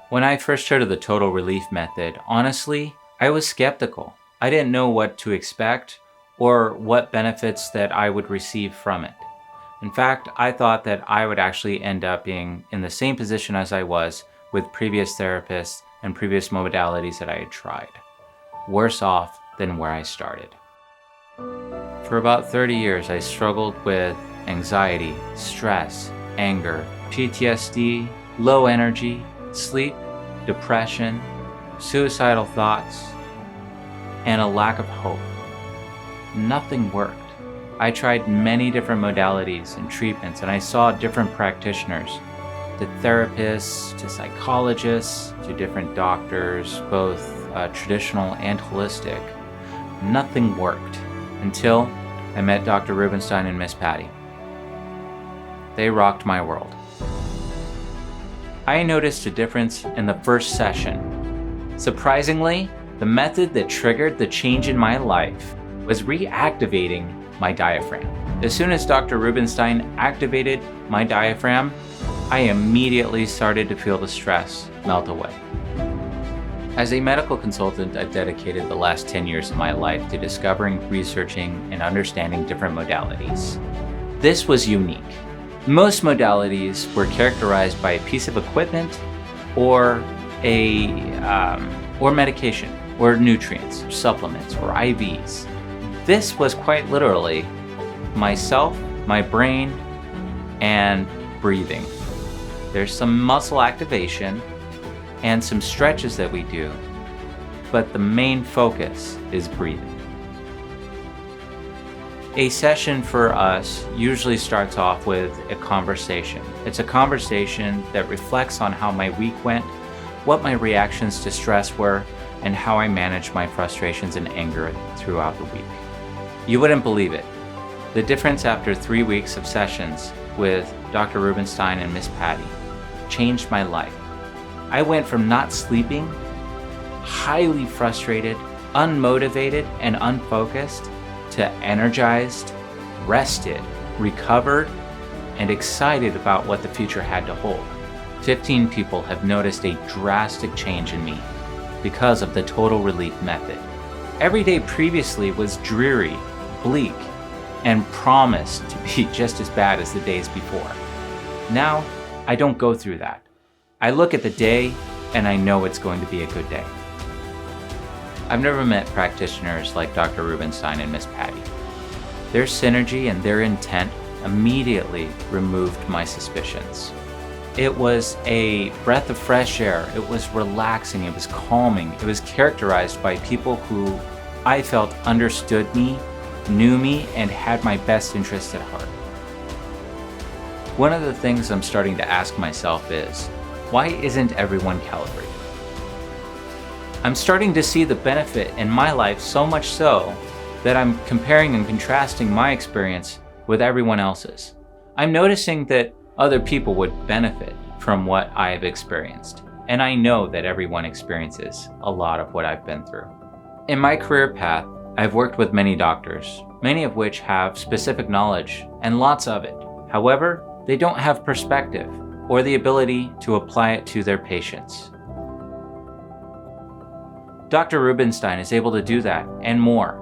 When I first heard of the total relief method, honestly, I was skeptical. I didn't know what to expect or what benefits that I would receive from it. In fact, I thought that I would actually end up being in the same position as I was with previous therapists and previous modalities that I had tried. Worse off than where I started. For about 30 years, I struggled with anxiety, stress, anger, PTSD, low energy, sleep, depression, suicidal thoughts, and a lack of hope. Nothing worked. I tried many different modalities and treatments, and I saw different practitioners, to therapists, to psychologists, to different doctors, both traditional and holistic. Nothing worked until I met Dr. Rubenstein and Miss Patty. They rocked my world. I noticed a difference in the first session. Surprisingly, the method that triggered the change in my life was reactivating my diaphragm. As soon as Dr. Rubenstein activated my diaphragm, I immediately started to feel the stress melt away. As a medical consultant, I've dedicated the last 10 years of my life to discovering, researching, and understanding different modalities. This was unique. Most modalities were characterized by a piece of equipment or medication or nutrients, or supplements, or IVs. This was quite literally myself, my brain, and breathing. There's some muscle activation and some stretches that we do, but the main focus is breathing. A session for us usually starts off with a conversation. It's a conversation that reflects on how my week went, what my reactions to stress were, and how I managed my frustrations and anger throughout the week. You wouldn't believe it. The difference after 3 weeks of sessions with Dr. Rubenstein and Miss Patty changed my life. I went from not sleeping, highly frustrated, unmotivated, and unfocused to energized, rested, recovered, and excited about what the future had to hold. 15 people have noticed a drastic change in me because of the total relief method. Every day previously was dreary, bleak, and promised to be just as bad as the days before. Now, I don't go through that. I look at the day and I know it's going to be a good day. I've never met practitioners like Dr. Rubenstein and Miss Patty. Their synergy and their intent immediately removed my suspicions. It was a breath of fresh air. It was relaxing. It was calming. It was characterized by people who I felt understood me, knew me, and had my best interests at heart. One of the things I'm starting to ask myself is, why isn't everyone calibrated? I'm starting to see the benefit in my life so much so that I'm comparing and contrasting my experience with everyone else's. I'm noticing that other people would benefit from what I have experienced, and I know that everyone experiences a lot of what I've been through. In my career path, I've worked with many doctors, many of which have specific knowledge and lots of it. However, they don't have perspective or the ability to apply it to their patients. Dr. Rubenstein is able to do that and more,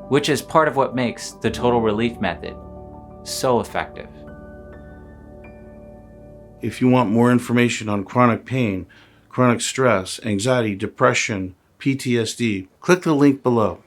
which is part of what makes the total relief method so effective. If you want more information on chronic pain, chronic stress, anxiety, depression, PTSD, click the link below.